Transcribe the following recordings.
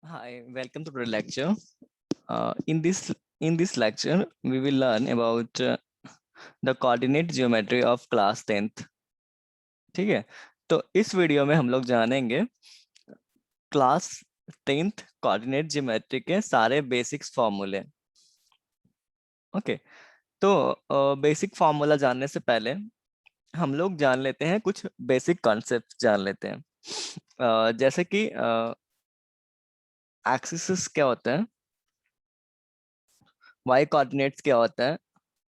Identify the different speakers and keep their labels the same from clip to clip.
Speaker 1: Hi, welcome to the lecture. In this lecture, we will learn about the coordinate geometry of class 10th. ठीक है, तो इस video में हम लोग जानेंगे क्लास 10th कोऑर्डिनेट ज्योमेट्री के सारे बेसिक्स फॉर्मूले। ओके, तो बेसिक फॉर्मूला जानने से पहले हम लोग जान लेते हैं कुछ बेसिक कॉन्सेप्ट जान लेते हैं। जैसे कि एक्सिस क्या होता है, वाई कोऑर्डिनेट्स क्या होता है,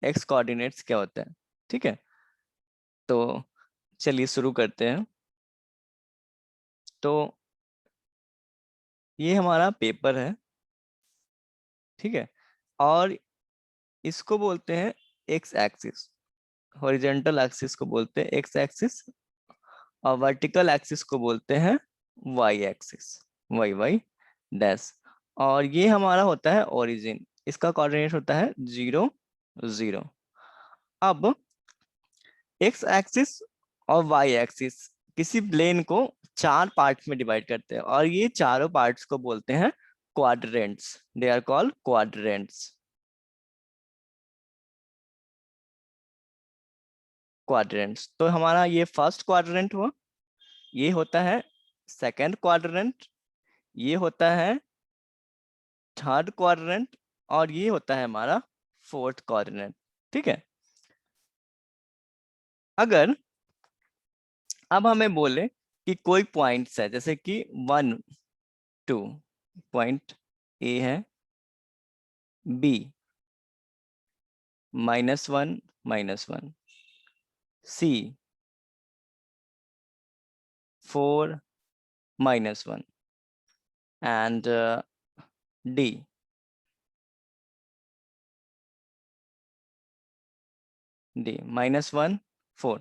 Speaker 1: एक्स कोऑर्डिनेट्स क्या होता है। ठीक है, तो चलिए शुरू करते हैं। तो ये हमारा पेपर है, ठीक है, और इसको बोलते हैं एक्स एक्सिस। हॉरिजॉन्टल एक्सिस को बोलते हैं एक्स एक्सिस और वर्टिकल एक्सिस को बोलते हैं Y axis, Y Y dash. और ये हमारा होता है ओरिजिन, इसका कोऑर्डिनेट होता है 0 0। अब एक्स एक्सिस और वाई एक्सिस किसी प्लेन को 4 पार्ट्स में डिवाइड करते हैं और ये चारों पार्ट्स को बोलते हैं quadrants. They are called quadrants. Quadrants, तो हमारा ये फर्स्ट क्वाड्रेंट हुआ, ये होता है सेकंड क्वाड्रेंट, ये होता है थर्ड क्वाड्रेंट और ये होता है हमारा फोर्थ क्वाड्रेंट। ठीक है, अगर अब हमें बोले कि कोई पॉइंट्स है, जैसे कि 1 2 पॉइंट ए है, बी -1 -1, सी 4 -1 एंड डी -1 4।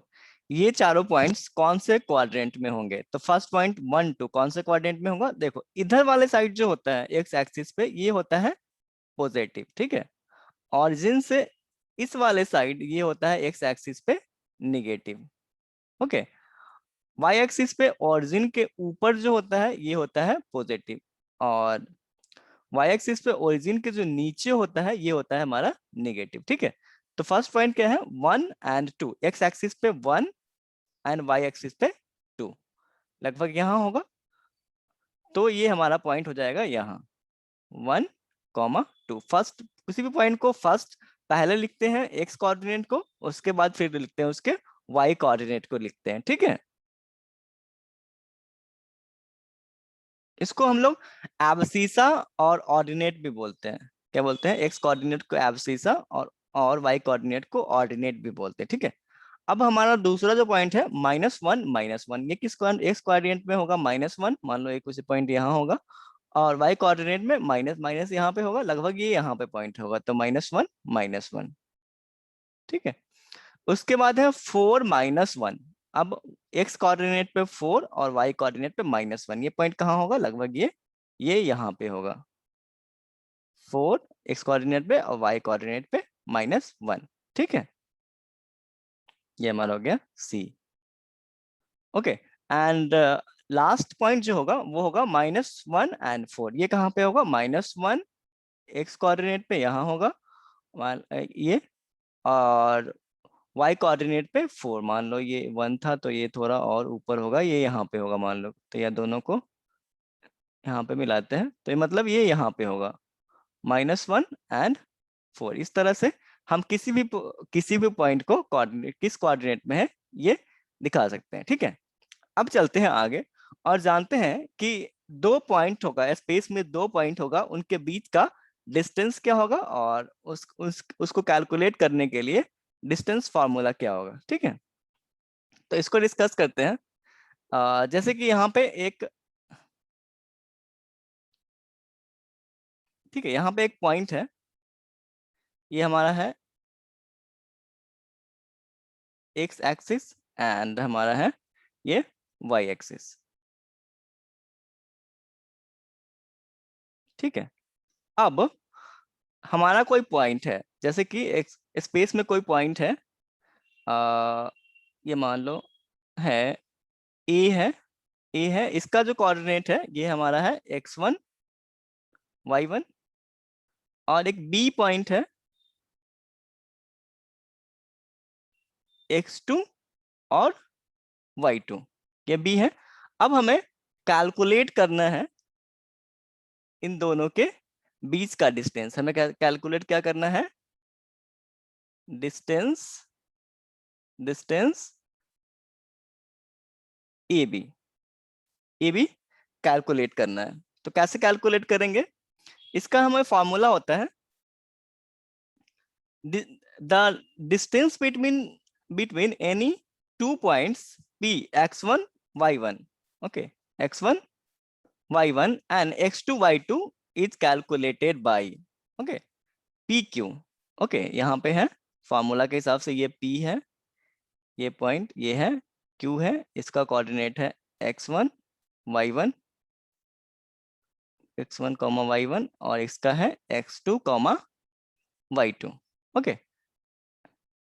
Speaker 1: ये चारों पॉइंट्स कौन से क्वाड्रेंट में होंगे? तो फर्स्ट पॉइंट 1 2 कौन से क्वाड्रेंट में होगा? देखो इधर वाले साइड जो होता है एक्स एक्सिस पे, ये होता है पॉजिटिव। ठीक है, ऑरिजिन से इस वाले साइड ये होता है एक्स एक्सिस पे निगेटिव। ओके, वाई एक्सिस पे ऑरिजिन के ऊपर जो होता है ये होता है पॉजिटिव, और वाई एक्सिस पे ओरिजिन के जो नीचे होता है ये होता है हमारा नेगेटिव। ठीक है, तो फर्स्ट पॉइंट क्या है? 1 एंड 2, एक्स एक्सिस पे 1 एंड वाई एक्सिस पे 2, लगभग यहाँ होगा। तो ये हमारा पॉइंट हो जाएगा यहाँ 1 2। फर्स्ट किसी भी पॉइंट को फर्स्ट पहले लिखते हैं एक्स कोऑर्डिनेट को, उसके बाद फिर लिखते हैं उसके वाई कोऑर्डिनेट को लिखते हैं। ठीक है, इसको हम लोग एब्सिसा और ऑर्डिनेट भी बोलते हैं। क्या बोलते हैं? एक्स कोऑर्डिनेट को एब्सिसा और वाई कोऑर्डिनेट को ऑर्डिनेट भी बोलते हैं। ठीक है, अब हमारा दूसरा जो पॉइंट है -1 ये किस एक्स कोऑर्डिनेट में होगा? -1, मान लो एक उसी पॉइंट यहाँ होगा, और वाई कोऑर्डिनेट में माइनस माइनस यहाँ पे होगा, लगभग ये यहाँ पे पॉइंट होगा, तो -1 ठीक है, उसके बाद है 4 -1। अब एक्स कोऑर्डिनेट पे 4 और वाई कोऑर्डिनेट पे -1, ये पॉइंट कहाँ होगा? लगभग ये यहाँ पे होगा। 4 एक्स कोऑर्डिनेट पे और वाई कोऑर्डिनेट पे -1। ठीक है, ये हमारा हो गया सी। ओके, एंड लास्ट पॉइंट जो होगा वो होगा -1 एंड 4। ये कहाँ पे होगा? -1 एक्स कोऑर्डिनेट पे यहाँ होगा, ये, और वाई कोऑर्डिनेट पे 4। मान लो ये 1 था तो ये थोड़ा और ऊपर होगा, ये यहाँ पे होगा मान लो, तो ये दोनों को यहाँ पे मिलाते हैं तो ये मतलब ये यहाँ पे होगा -1 एंड 4। इस तरह से हम किसी भी पॉइंट को कोऑर्डिनेट किस कोऑर्डिनेट में है ये दिखा सकते हैं। ठीक है, अब चलते हैं आगे और जानते हैं कि दो पॉइंट होगा, स्पेस में दो पॉइंट होगा, उनके बीच का डिस्टेंस क्या होगा, और उसको कैलकुलेट करने के लिए डिस्टेंस फार्मूला क्या होगा। ठीक है, तो इसको डिस्कस करते हैं। जैसे कि यहाँ पे एक, ठीक है, यहाँ पे एक पॉइंट है, ये हमारा है एक्स एक्सिस एंड हमारा है ये वाई एक्सिस। ठीक है, अब हमारा कोई पॉइंट है, जैसे कि एक स्पेस में कोई पॉइंट है, ये मान लो है ए है, ए है, इसका जो कोऑर्डिनेट है ये हमारा है x1 y1 और एक b पॉइंट है x2 और y2, ये b है। अब हमें कैलकुलेट करना है इन दोनों के बीच का डिस्टेंस। हमें कैलकुलेट क्या करना है? डिस्टेंस ए बी कैलकुलेट करना है। तो कैसे कैलकुलेट करेंगे? इसका हमें फॉर्मूला होता है the distance between any 2 points p x1 y1, okay, x1 y1 and x2 y2 is calculated by, okay, pq, okay, यहाँ पे है फॉर्मूला के हिसाब से, ये p है, ये पॉइंट ये है, q है, इसका कोऑर्डिनेट है x1 y1 x1 y1 और इसका है x2 y2, ओके।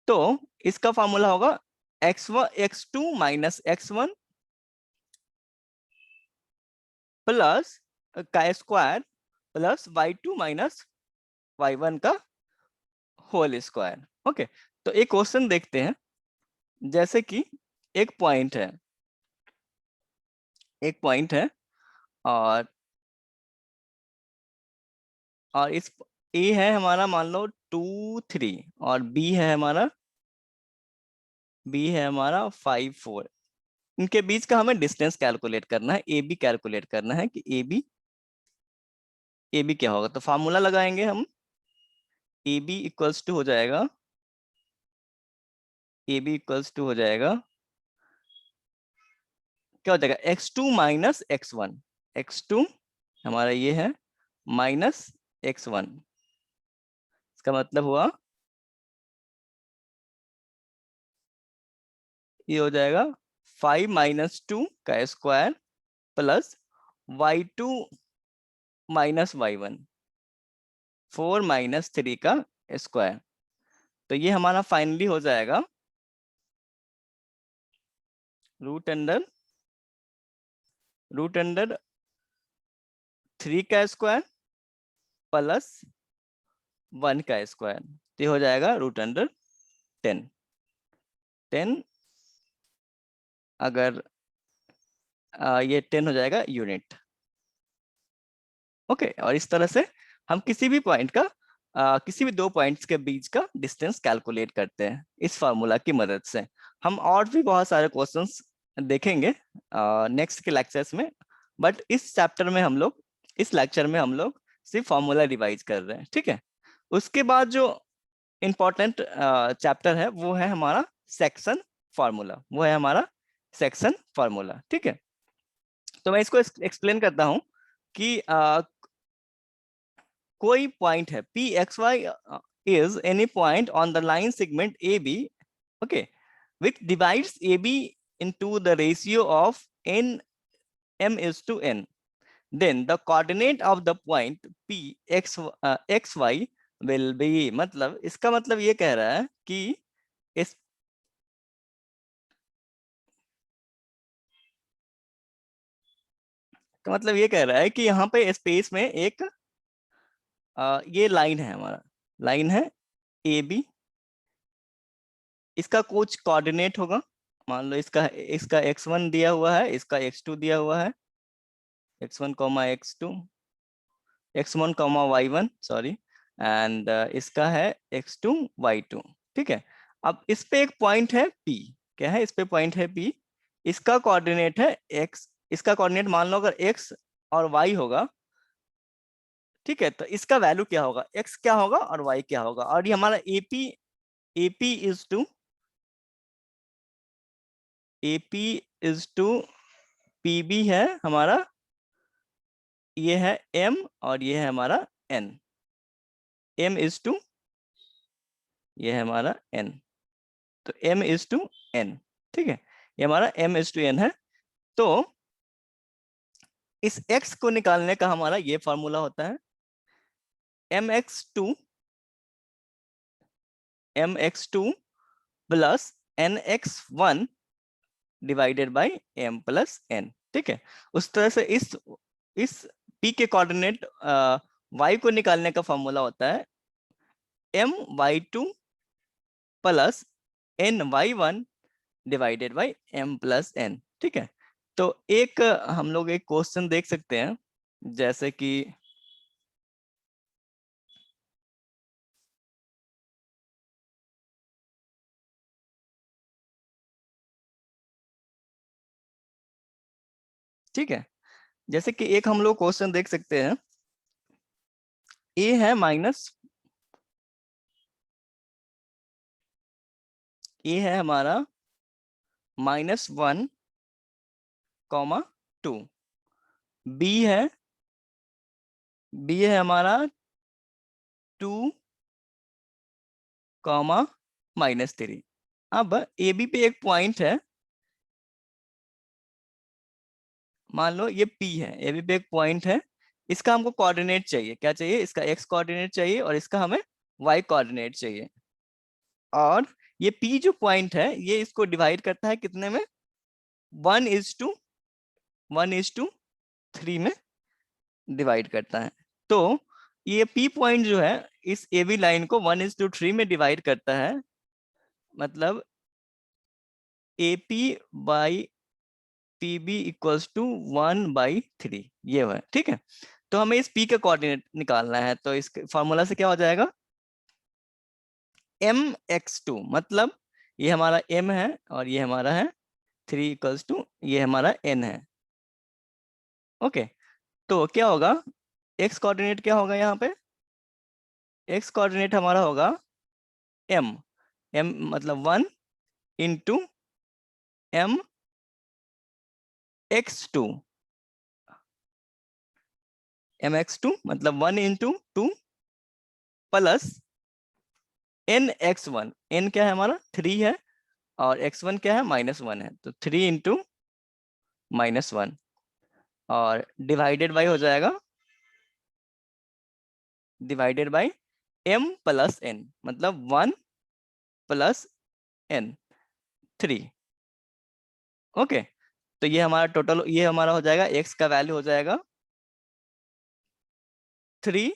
Speaker 1: तो इसका फॉर्मूला होगा x2 माइनस x1 प्लस का square plus y2 minus y1 का होल स्क्वायर, ओके। तो एक क्वेश्चन देखते हैं, जैसे कि एक पॉइंट है और इस a है हमारा मान लो 2 3 और b है हमारा 5 4। इनके बीच का हमें डिस्टेंस कैलकुलेट करना है, ए बी कैलकुलेट करना है कि ए बी क्या होगा। तो फार्मूला लगाएंगे हम, ए बी इक्वल्स टू हो जाएगा क्या हो जाएगा x2 माइनस x1, x2 हमारा ये है माइनस x1, इसका मतलब हुआ ये हो जाएगा 5 माइनस 2 का square plus y2 minus y1 4 minus 3 का स्क्वायर। तो ये हमारा फाइनली हो जाएगा रूट अंडर 3 का स्क्वायर प्लस 1 का स्क्वायर, तो ये हो जाएगा रूट अंडर 10 अगर ये 10 हो जाएगा यूनिट, ओके। और इस तरह से हम किसी भी पॉइंट का किसी भी दो पॉइंट्स के बीच का डिस्टेंस कैलकुलेट करते हैं इस फार्मूला की मदद से। हम और भी बहुत सारे क्वेश्चंस देखेंगे नेक्स्ट के लेक्चर्स में, बट इस लेक्चर में हम लोग सिर्फ फार्मूला रिवाइज कर रहे हैं, ठीक है। उसके बाद जो इम्पोर्टेंट चैप्टर है वो है हमारा सेक्शन फार्मूला, ठीक है। तो मैं इसको एक्सप्लेन करता हूं कि कोई पॉइंट है P X Y is any point on the line segment AB, okay, which divides AB into the ratio of m is to n, then the coordinate of the point P x y will be, मतलब इसका मतलब ये कह रहा है कि इस का मतलब ये कह रहा है कि यहाँ पे स्पेस में एक ये लाइन है, हमारा लाइन है ए बी, इसका कुछ कोऑर्डिनेट होगा, मान लो इसका x1 दिया हुआ है, इसका x2 दिया हुआ है, x1 x2 x1 y1 sorry, and इसका है x2 y2, ठीक है। अब इस पे एक पॉइंट है p, क्या है इस पे पॉइंट है p, इसका कोऑर्डिनेट है x, इसका कोऑर्डिनेट मान लो अगर x और y होगा, ठीक है। तो इसका वैल्यू क्या होगा, x क्या होगा और y क्या होगा, और ये हमारा AP इज टू PB है हमारा, ये है m और ये है हमारा n, m इज टू ये है हमारा n, तो m इज टू n, ठीक है, ये हमारा m इज टू n है। तो इस x को निकालने का हमारा ये फॉर्मूला होता है mx2 plus nx1 divided by m plus n, ठीक है। उस तरह से इस p के कोऑर्डिनेट y को निकालने का फॉर्मूला होता है my2 plus ny1 divided by m+n। ठीक है, तो एक हम लोग एक क्वेश्चन देख सकते हैं, जैसे कि ठीक है, जैसे कि एक हम लोग क्वेश्चन देख सकते हैं, ए है ए है हमारा -1, 2, बी है हमारा 2, -3। अब ए बी पे एक पॉइंट है, मान लो ये P है, ए बी पे एक पॉइंट है, इसका हमको कोऑर्डिनेट चाहिए, क्या चाहिए, इसका x कोऑर्डिनेट चाहिए और इसका हमें y कोऑर्डिनेट चाहिए। और ये P जो पॉइंट है ये इसको डिवाइड करता है कितने में, 1:3 में डिवाइड करता है। तो ये P पॉइंट जो है इस ए बी लाइन को 1:3 में डिवाइड करता है, मतलब AP by PB equals to 1/3, ये है। ठीक है, तो हमें इस P का कोऑर्डिनेट निकालना है, तो इस फॉर्मूला से क्या हो जाएगा, mx2, मतलब ये हमारा m है और ये हमारा है 3 इक्वल्स टू ये हमारा n है। ओके, तो क्या होगा, x कोऑर्डिनेट क्या होगा, यहाँ पे x कोऑर्डिनेट हमारा होगा m, मतलब 1 × mx2 मतलब 1 × 2 प्लस nx1, n क्या है हमारा 3 है और x1 क्या है -1 है, तो 3 × -1 और डिवाइडेड बाई हो जाएगा, डिवाइडेड बाई m+n, मतलब 1 + n 3। ओके, तो ये हमारा टोटल, ये हमारा हो जाएगा, x का वैल्यू हो जाएगा 3,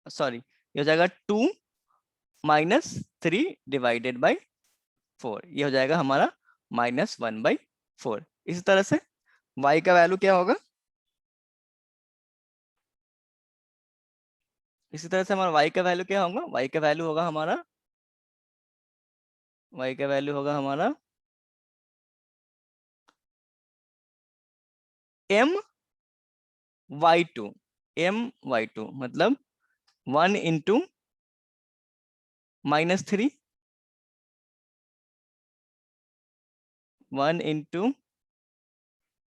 Speaker 1: सॉरी ये हो जाएगा 2 -3 डिवाइडेड बाई 4, ये हो जाएगा हमारा -1/4। इसी तरह से y का वैल्यू क्या होगा, इसी तरह से हमारा y का वैल्यू क्या होगा, y का वैल्यू होगा हमारा, y का वैल्यू होगा हमारा my2, मतलब 1 × -3, 1 ×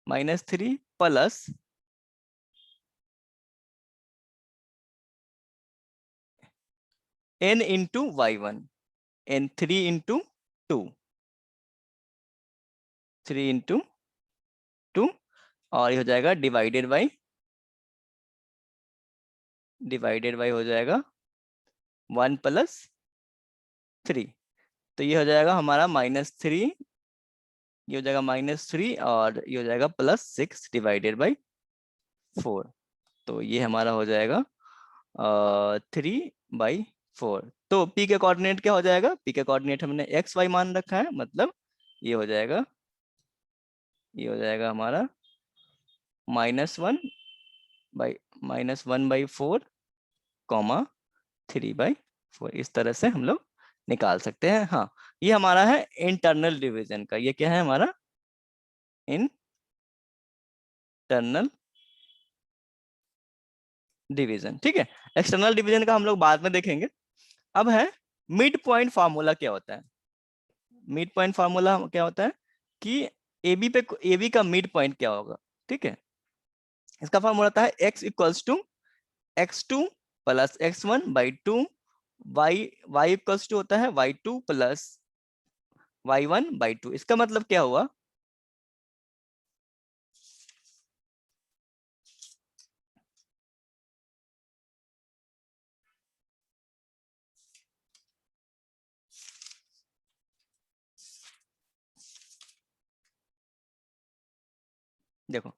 Speaker 1: -3 प्लस n × y1, n 3 × 2, 3 × 2 और ये हो जाएगा डिवाइडेड बाई हो जाएगा 1 + 3, तो ये हो जाएगा हमारा -3, ये हो जाएगा -3 और ये हो जाएगा +6 डिवाइडेड बाई 4, तो ये हमारा हो जाएगा 3/4। तो P के कोऑर्डिनेट क्या हो जाएगा, P के कोऑर्डिनेट हमने XY मान रखा है, मतलब ये हो जाएगा, ये हो जाएगा हमारा -1/4, 3/4, इस तरह से हम लोग निकाल सकते हैं। हाँ, ये हमारा है इंटरनल डिवीजन का, ये क्या है हमारा इंटरनल डिवीजन। ठीक है, एक्सटर्नल डिवीजन का हम लोग बाद में देखेंगे। अब है मिड पॉइंट फार्मूला, क्या होता है मिड पॉइंट फार्मूला, क्या होता है कि AB का मिड पॉइंट क्या होगा। ठीक है, इसका फार्मूला होता है x equals to x2 plus x1/2, y equals to होता है y2 प्लस y1/2। इसका मतलब क्या हुआ, देखो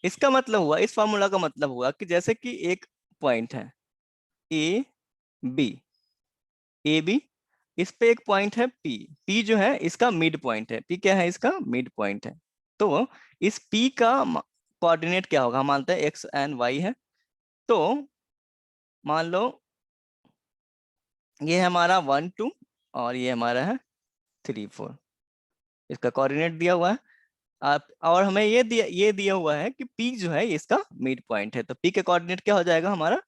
Speaker 1: इसका मतलब हुआ, इस फॉर्मूला का मतलब हुआ कि जैसे कि एक पॉइंट है ए बी, ए बी, इस पे एक पॉइंट है पी, पी जो है इसका मिड पॉइंट है, पी क्या है, इसका मिड पॉइंट है। तो इस पी का कोऑर्डिनेट क्या होगा, हम मानते हैं एक्स एंड वाई है। तो मान लो ये है हमारा 1 2 और ये हमारा है 3 4, इसका कोऑर्डिनेट दिया हुआ है। आप और हमें ये दिया हुआ है कि पी जो है इसका मिड पॉइंट है, तो पी के कोऑर्डिनेट क्या हो जाएगा हमारा,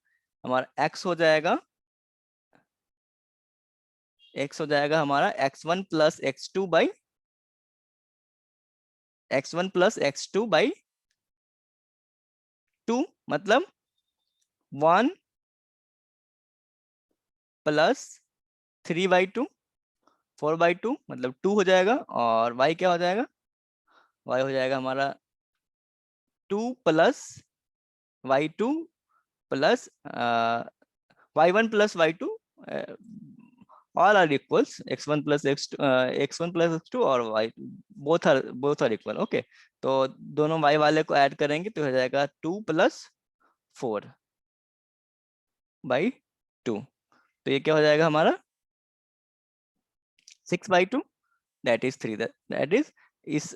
Speaker 1: हमारा एक्स हो जाएगा, एक्स हो जाएगा हमारा x1 + x2 मतलब 1 + 3/2, 4/2 मतलब 2 हो जाएगा। और y क्या हो जाएगा, y हो जाएगा हमारा 2 + y2 + y1 + y2, all are equals, x1 + x2 और y both are equal, okay. तो दोनों y वाले को ऐड करेंगे तो हो जाएगा 2 + 4/2, तो ये क्या हो जाएगा हमारा 6/2, दैट इज 3, दैट इज इस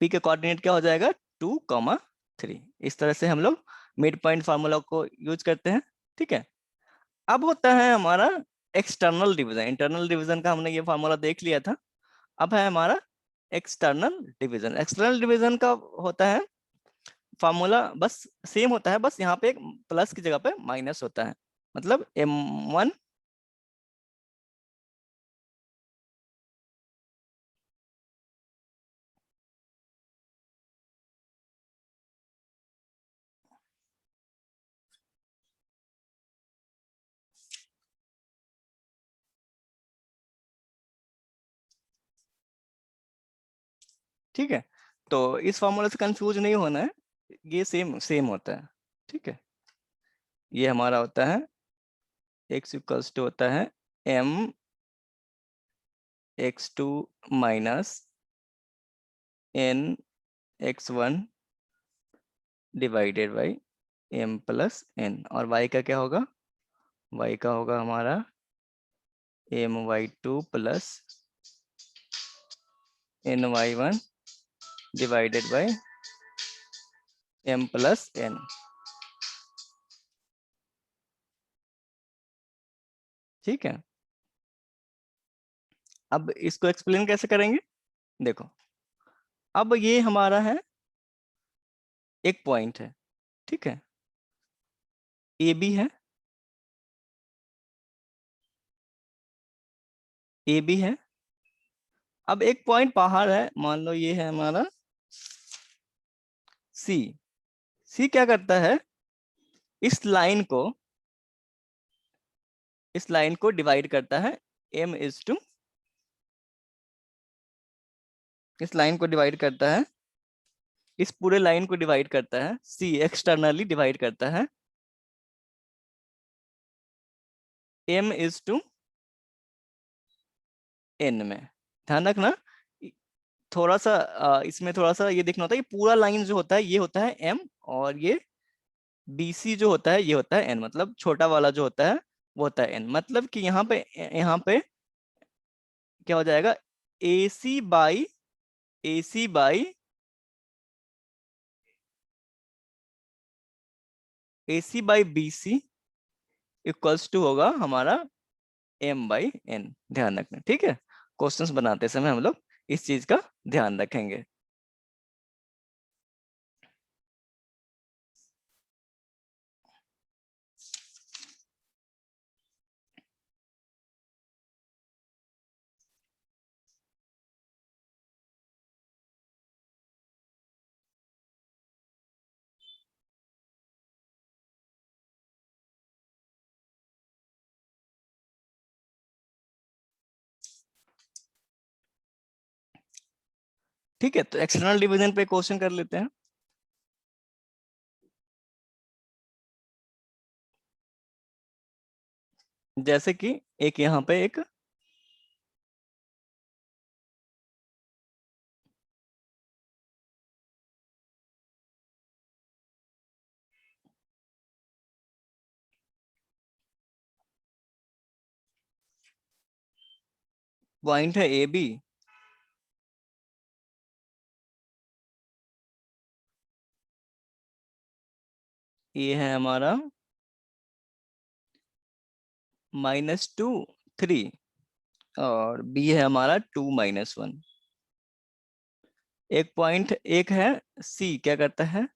Speaker 1: p के कोऑर्डिनेट क्या हो जाएगा 2, 3। इस तरह से हम लोग मिड पॉइंट फार्मूला को यूज करते हैं, ठीक है। अब होता है हमारा एक्सटर्नल डिवीजन, इंटरनल डिवीजन का हमने ये फार्मूला देख लिया था। अब है हमारा एक्सटर्नल डिवीजन। एक्सटर्नल डिवीजन का होता है फार्मूला बस सेम होता है, बस यहाँ पे एक प्लस की जगह पे माइनस होता है, मतलब m1 ठीक है। तो इस फार्मूला से कंफ्यूज नहीं होना है, ये सेम सेम होता है, ठीक है। ये हमारा होता है x इक्वल्स टू होता है m(x2 - n(x1) divided by m+n, और y का क्या होगा, y का होगा हमारा my2 + ny1 divided by m+n, ठीक है। अब इसको एक्सप्लेन कैसे करेंगे, देखो। अब ये हमारा है एक पॉइंट है, ठीक है, ए बी है, ए बी है। अब एक पॉइंट बाहर है, मान लो ये है हमारा सी, सी क्या करता है, इस लाइन को, इस लाइन को डिवाइड करता है m(, इस लाइन को डिवाइड करता है, इस पूरे लाइन को डिवाइड करता है, सी एक्सटर्नली डिवाइड करता है m(, n में। ध्यान रखना, थोड़ा सा इसमें थोड़ा सा ये देखना होता है, ये पूरा लाइन जो होता है ये होता है m, और ये BC जो होता है ये होता है n, मतलब छोटा वाला जो होता है वो होता है n। मतलब कि यहाँ पे क्या हो जाएगा, AC by BC equals to होगा हमारा m/n। ध्यान रखना, ठीक है। क्वेश्चंस बनाते समय हम लोग इस चीज का ध्यान रखेंगे। ठीक है, तो एक्सटर्नल डिवीजन पे क्वेश्चन कर लेते हैं। जैसे कि एक यहाँ पे एक पॉइंट है ए बी, ये है हमारा -2 3, और बी है हमारा 2 - 1। एक पॉइंट एक है सी, क्या करता है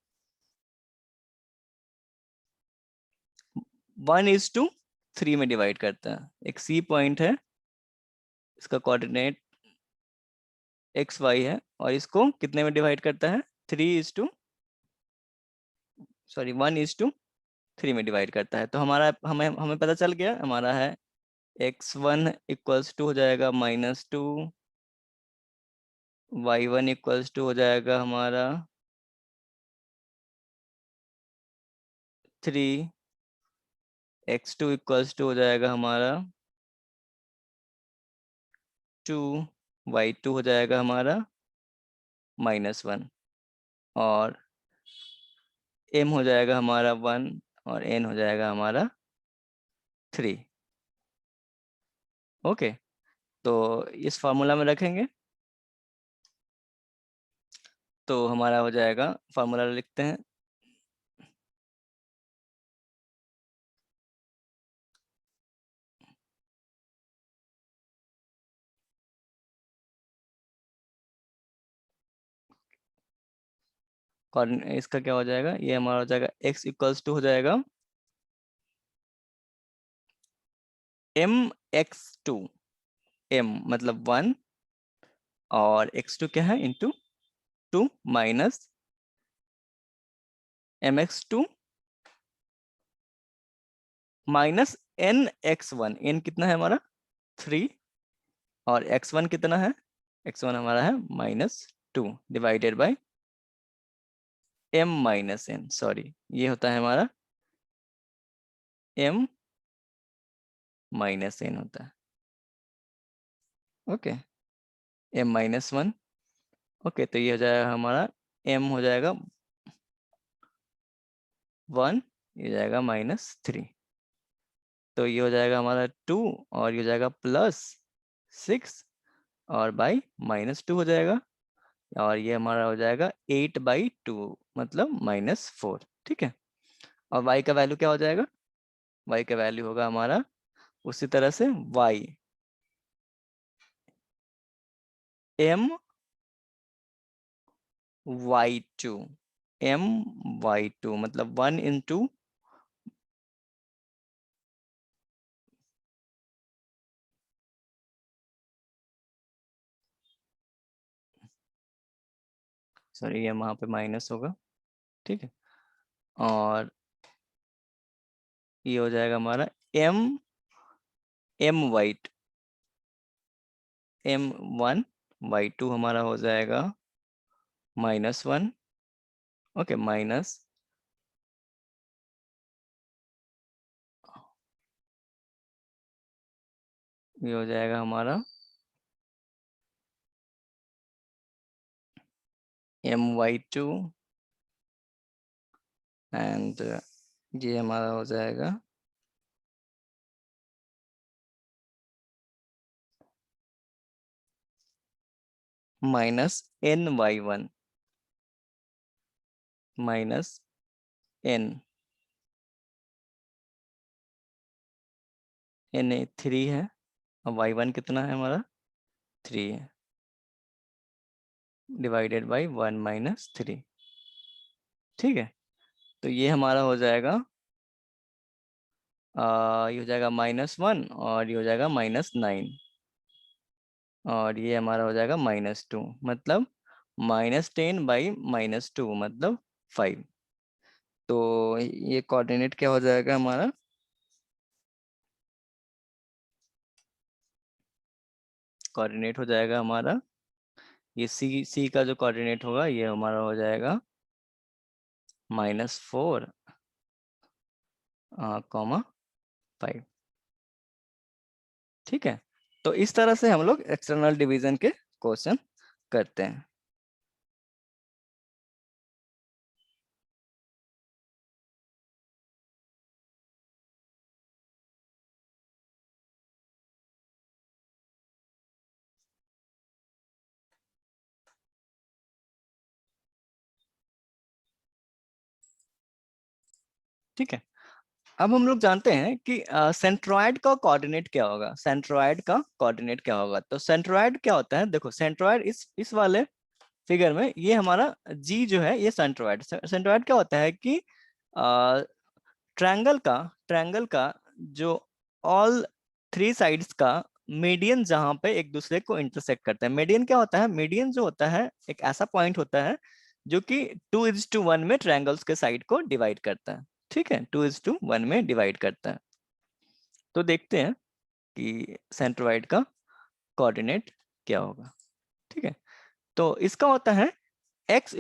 Speaker 1: 1:3 में डिवाइड करता है। एक सी पॉइंट है, इसका कोऑर्डिनेट एक्स वाई है, और इसको कितने में डिवाइड करता है 1:3 में डिवाइड करता है। तो हमारा हमें हमें पता चल गया, हमारा है x1 = हो जाएगा -2, y1 = हो जाएगा हमारा 3, x2 = हो जाएगा हमारा 2, y2 हो जाएगा हमारा -1, और m हो जाएगा हमारा 1, और n हो जाएगा हमारा 3। ओके, तो इस फार्मूला में रखेंगे तो हमारा हो जाएगा, फार्मूला लिखते हैं, इसका क्या हो जाएगा, ये हमारा हो जाएगा x = हो जाएगा mx2, m मतलब 1, और x2 क्या है into 2 minus mx2 minus nx1, n कितना है हमारा 3, और x1 कितना है, x1 हमारा है -2 divided by m - n, sorry ये होता है हमारा m - n होता है। ओके, m-1, ओके, तो ये हो जाएगा हमारा m हो जाएगा 1, ये जाएगा -3, तो ये हो जाएगा हमारा 2, और ये हो जाएगा +6, और बाई -2 हो जाएगा, और ये हमारा हो जाएगा 8/2 मतलब -4। ठीक है, और y का वैल्यू क्या हो जाएगा, y का वैल्यू होगा हमारा उसी तरह से y my2 मतलब 1 इंटू, सॉरी ये वहां पे माइनस होगा, ठीक है, और ये हो जाएगा हमारा m1 y2 हमारा हो जाएगा -1, ओके, माइनस ये हो जाएगा हमारा my2, एंड ये हमारा हो जाएगा -ny1 माइनस n 3 है, और y1 कितना है हमारा 3 है, डिवाइडेड बाई 1 - 3। ठीक है, तो ये हमारा हो जाएगा ये हो जाएगा -1, और ये हो जाएगा -9, और ये हमारा हो जाएगा -2, मतलब -10/-2 मतलब 5। तो ये कोऑर्डिनेट क्या हो जाएगा हमारा, कोऑर्डिनेट हो जाएगा हमारा, ये सी का जो कोऑर्डिनेट होगा ये हमारा हो जाएगा -4, 5। ठीक है, तो इस तरह से हम लोग एक्सटर्नल डिवीजन के क्वेश्चन करते हैं। ठीक है। अब हम लोग जानते हैं कि सेंट्रॉइड का कोऑर्डिनेट क्या होगा। सेंट्रॉइड का कोऑर्डिनेट क्या होगा, तो सेंट्रॉइड क्या होता है, देखो सेंट्रॉइड इस वाले फिगर में ये हमारा जी जो है ये सेंट्रॉइड। सेंट्रॉइड क्या होता है कि ट्रायंगल का जो ऑल थ्री साइड्स का मीडियन जहां पे एक दूसरे को इंटरसेक्ट करता है। मीडियन क्या होता है, मीडियन जो होता है एक ऐसा पॉइंट होता है जो कि 2:1 में ट्रायंगल्स के साइड को डिवाइड करता है। ठीक है, 2:1 में डिवाइड करता है। तो देखते हैं कि सेंट्रॉइड का कोऑर्डिनेट क्या होगा। ठीक है, तो इसका होता है x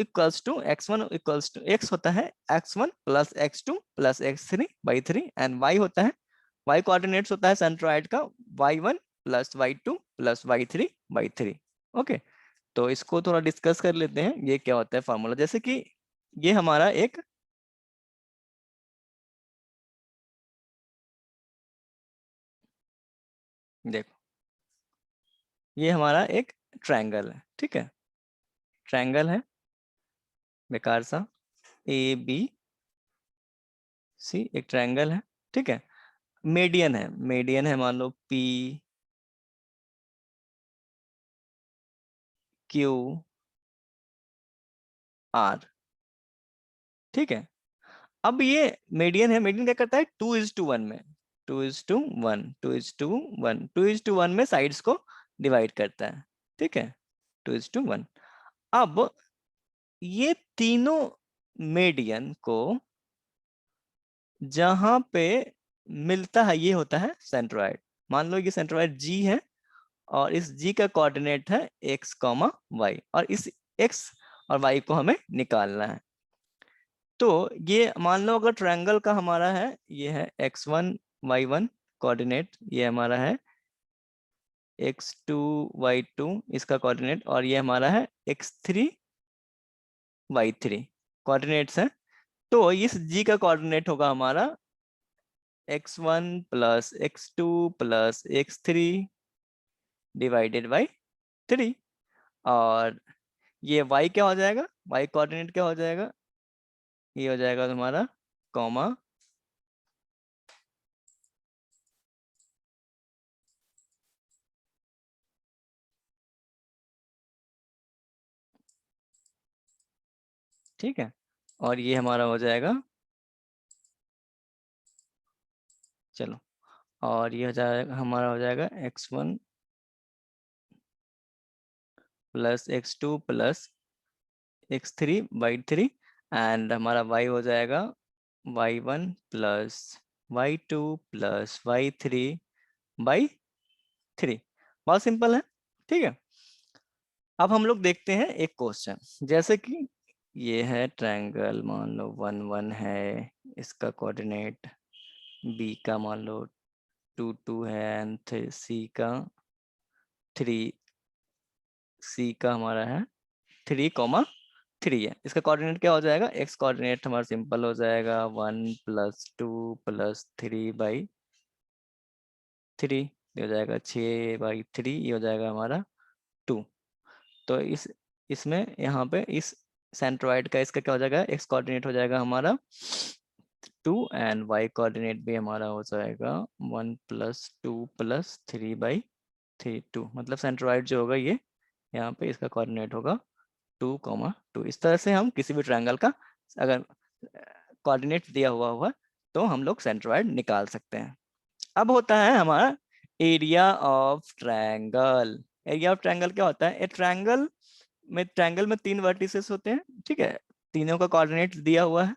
Speaker 1: होता है x1 plus x2 plus x3/3 and y होता है y कोऑर्डिनेट्स होता है सेंट्रॉइड का y1 plus y2 plus y3/3। Okay, तो इसको थोड़ा डिस्कस कर लेते हैं ये क्या होता है फॉर्मूला। जैसे कि ये हमारा एक देखो ये हमारा एक ट्रायंगल है। ठीक है, ट्रायंगल है बेकार सा ABC, एक ट्रायंगल है। ठीक है, मीडियन है मान लो PQR। ठीक है, अब ये मीडियन है, मीडियन क्या करता है 2:1 में 2:1 में साइड्स को डिवाइड करता है। ठीक है, 2:1। अब ये तीनों मीडियन को जहां पे मिलता है ये होता है सेंट्रॉइड। मान लो ये सेंट्रॉइड G है और इस G का कोऑर्डिनेट है x, y और इस x और y को हमें निकालना है। तो ये मान लो अगर ट्रायंगल का हमारा है ये है x1 y1 कोऑर्डिनेट, ये हमारा है x2 y2 इसका कोऑर्डिनेट और ये हमारा है x3 y3 कोऑर्डिनेट्स है। तो इस G का कोऑर्डिनेट होगा हमारा x1 plus x2 plus x3 divided by 3 और ये y क्या हो जाएगा, y कोऑर्डिनेट क्या हो जाएगा, ये हो जाएगा तुम्हारा कॉमा ठीक है, और ये हमारा हो जाएगा, चलो, और ये हो जाएगा हमारा हो जाएगा x1 plus x2 plus x3/3 and हमारा y हो जाएगा y1 plus y2 plus y3/3। बहुत सिंपल है। ठीक है, अब हम लोग देखते हैं एक क्वेश्चन। जैसे कि ये है ट्रायंगल, मान लो 1 1 है, इसका कोऑर्डिनेट b का मान लो 2 2 है एंड C का हमारा है 3,3 है। इसका कोऑर्डिनेट क्या हो जाएगा, x कोऑर्डिनेट हमारा सिंपल हो जाएगा 1 प्लस 2 प्लस 3/3, ये हो जाएगा 6/3, ये हो जाएगा हमारा 2। तो इसमें यहाँ पे इस सेंट्रॉइड का इसका क्या हो जाएगा, x कोऑर्डिनेट हो जाएगा हमारा 2 एंड y कोऑर्डिनेट भी हमारा हो जाएगा 1 प्लस 2 प्लस 3/3 2। मतलब सेंट्रॉइड जो होगा ये यहाँ पे इसका कोऑर्डिनेट होगा 2,2। इस तरह से हम किसी भी ट्रायंगल का अगर कोऑर्डिनेट दिया हुआ हुआ तो हम लोग सेंट्रॉइड निकाल सकते हैं। अब होता है हमारा area of triangle. Area of triangle क्या होता है, ट्रायंगल में 3 वर्टिसेस होते हैं। ठीक है, तीनों का कोऑर्डिनेट दिया हुआ है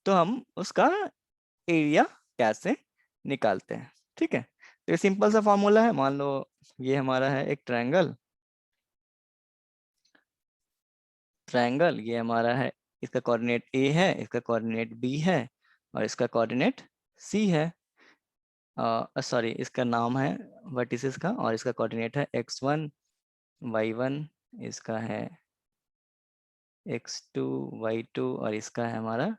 Speaker 1: तो हम उसका एरिया कैसे निकालते हैं। ठीक है, तो ये सिंपल सा फॉर्मूला है। मान लो ये हमारा है एक ट्रायंगल, ये हमारा है, इसका कोऑर्डिनेट A है, इसका कोऑर्डिनेट B है और इसका कोऑर्डिनेट C है। सॉरी, इसका नाम है वर्टिसेस का और इसका कोऑर्डिनेट है x1 y1, इसका है x2 y2 और इसका है हमारा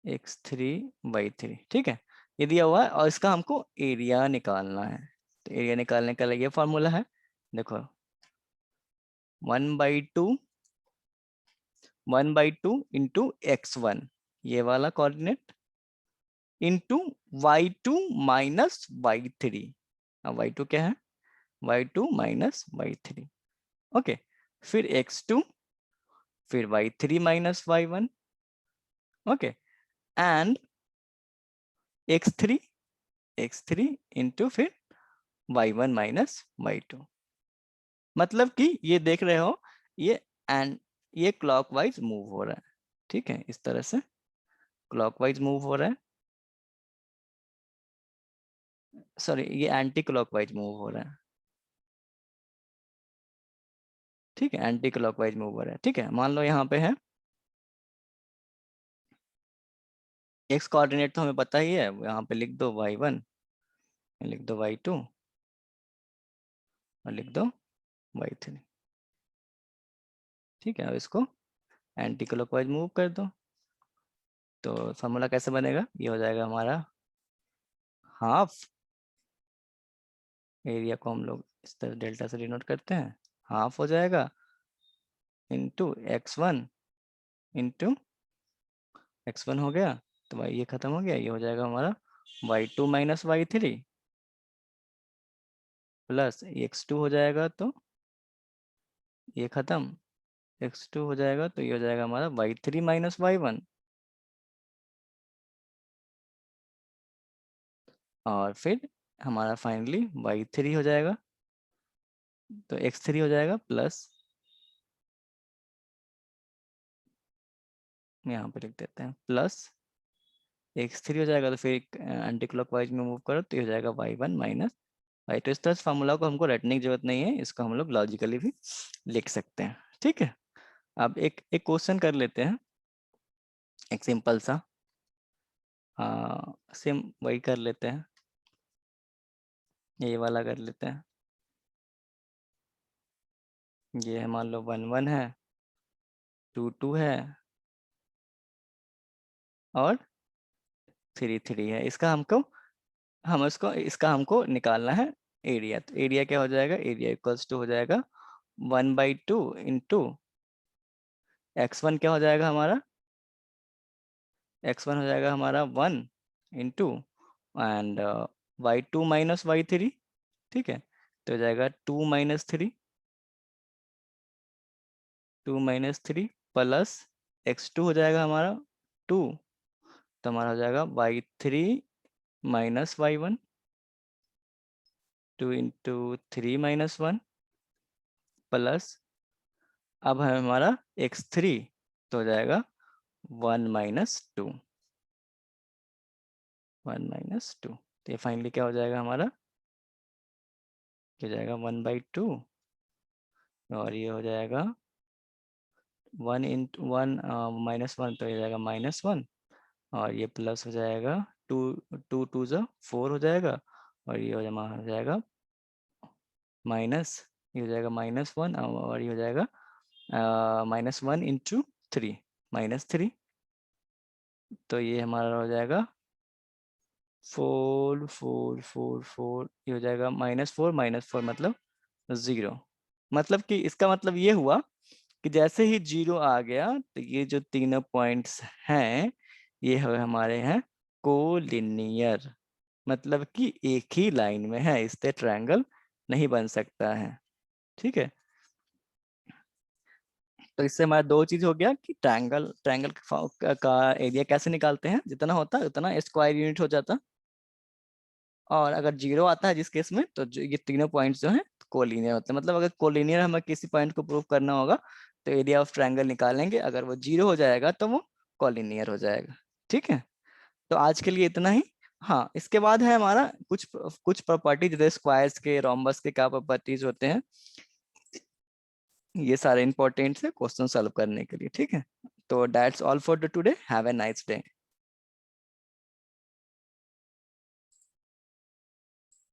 Speaker 1: x3/3। ठीक है, ये दिया हुआ है और इसका हमको एरिया निकालना है। तो एरिया निकालने का ये फॉर्मूला है, देखो 1/2 इंटू x1। ये वाला coordinate into y2 minus y3। अब y2 क्या है, y2 माइनस y3। ओके, फिर x2, फिर y3 minus y1। Okay, and x3 into फिर y1 माइनस y2। मतलब कि ये देख रहे हो, ये एंड ये क्लॉकवाइज मूव हो रहा है। ठीक है, इस तरह से क्लॉकवाइज मूव हो रहा है, सॉरी ये एंटी क्लॉकवाइज मूव हो रहा है। ठीक है, एंटी क्लॉकवाइज मूव हो रहा है। ठीक है, मान लो यहाँ पे है एक्स कोऑर्डिनेट तो हमें पता ही है, यहाँ पे लिख दो y1, लिख दो y2 और लिख दो y3। ठीक है, अब इसको एंटी क्लॉकवाइज मूव कर दो, तो फॉर्मूला कैसे बनेगा, ये हो जाएगा हमारा हाफ, एरिया को हम लोग इस तरह डेल्टा से डिनोट करते हैं, हाफ हो जाएगा इंटू x1 इंटू x1 हो गया, तो भाई ये खत्म हो गया, ये हो जाएगा हमारा y2 minus y3 plus x2 हो जाएगा, तो ये खत्म, x2 हो जाएगा, तो ये हो जाएगा हमारा y3 माइनस y1। और फिर हमारा फाइनली y3 हो जाएगा, तो x3 हो जाएगा प्लस, यहाँ पे लिख देते हैं प्लस x3 हो जाएगा, तो फिर एंटी क्लॉकवाइज में मूव करो, तो ये हो जाएगा y1 माइनस y2। इस तरह फार्मूला को हमको रटने की जरूरत नहीं है, इसको हम लोग लॉजिकली भी लिख सकते हैं। ठीक है, अब एक क्वेश्चन कर लेते हैं, एक सिंपल सा, सेम वही कर लेते हैं, ये वाला कर लेते हैं। ये है मान लो 1 1 है, 2 2 है और 3 3 है। इसका हमको निकालना है एरिया। तो एरिया क्या हो जाएगा, एरिया इक्वल्स टू हो जाएगा 1/2 इंटू x1 क्या हो जाएगा हमारा, x1 हो जाएगा हमारा 1 into and y2 minus y3। ठीक है, तो हो जाएगा 2 माइनस 3, 2 माइनस 3 प्लस x2 हो जाएगा हमारा 2, तो हमारा हो जाएगा y3 minus y1, 2 into 3 minus 1 plus, अब है हमारा x3, तो हो जाएगा 1 माइनस 2, 1 माइनस 2। तो ये फाइनली क्या हो जाएगा हमारा, हो जाएगा 1/2 और ये हो जाएगा 1 इंटू 1 माइनस 1, तो ये जाएगा -1 और ये प्लस हो जाएगा 2 2 2 जो 4 हो जाएगा और ये हो जाएगा माइनस, ये हो जाएगा -1 और ये हो जाएगा -1 इंटू 3 -3, तो ये हमारा हो जाएगा 4 4 4 4, ये हो जाएगा -4 मतलब 0। मतलब कि इसका मतलब ये हुआ कि जैसे ही 0 आ गया तो ये जो तीनों पॉइंट्स हैं ये हमारे हैं कोलिनियर, मतलब कि एक ही लाइन में है, इससे ट्रायंगल नहीं बन सकता है। ठीक है, तो इससे हमारा दो चीज हो गया कि ट्रायंगल ट्रायंगल का एरिया कैसे निकालते हैं, जितना होता है उतना स्क्वायर यूनिट हो जाता, और अगर 0 आता है जिस केस में, तो ये तीनों पॉइंट्स जो हैं कोलिनियर होते हैं। मतलब अगर कोलिनियर हमें किसी पॉइंट को प्रूव करना होगा तो एरिया ऑफ ट्रायंगल निकालेंगे, अगर वो 0 हो जाएगा तो वो कोलिनियर हो जाएगा। ठीक है, तो आज के लिए इतना ही। हाँ, इसके बाद है हमारा कुछ कुछ प्रॉपर्टी, जैसे स्क्वायर्स के, रोम्बस के क्या प्रॉपर्टीज होते हैं, ये सारे इंपॉर्टेंट है क्वेश्चन सॉल्व करने के लिए। ठीक है, तो that's all for the today, have a nice day.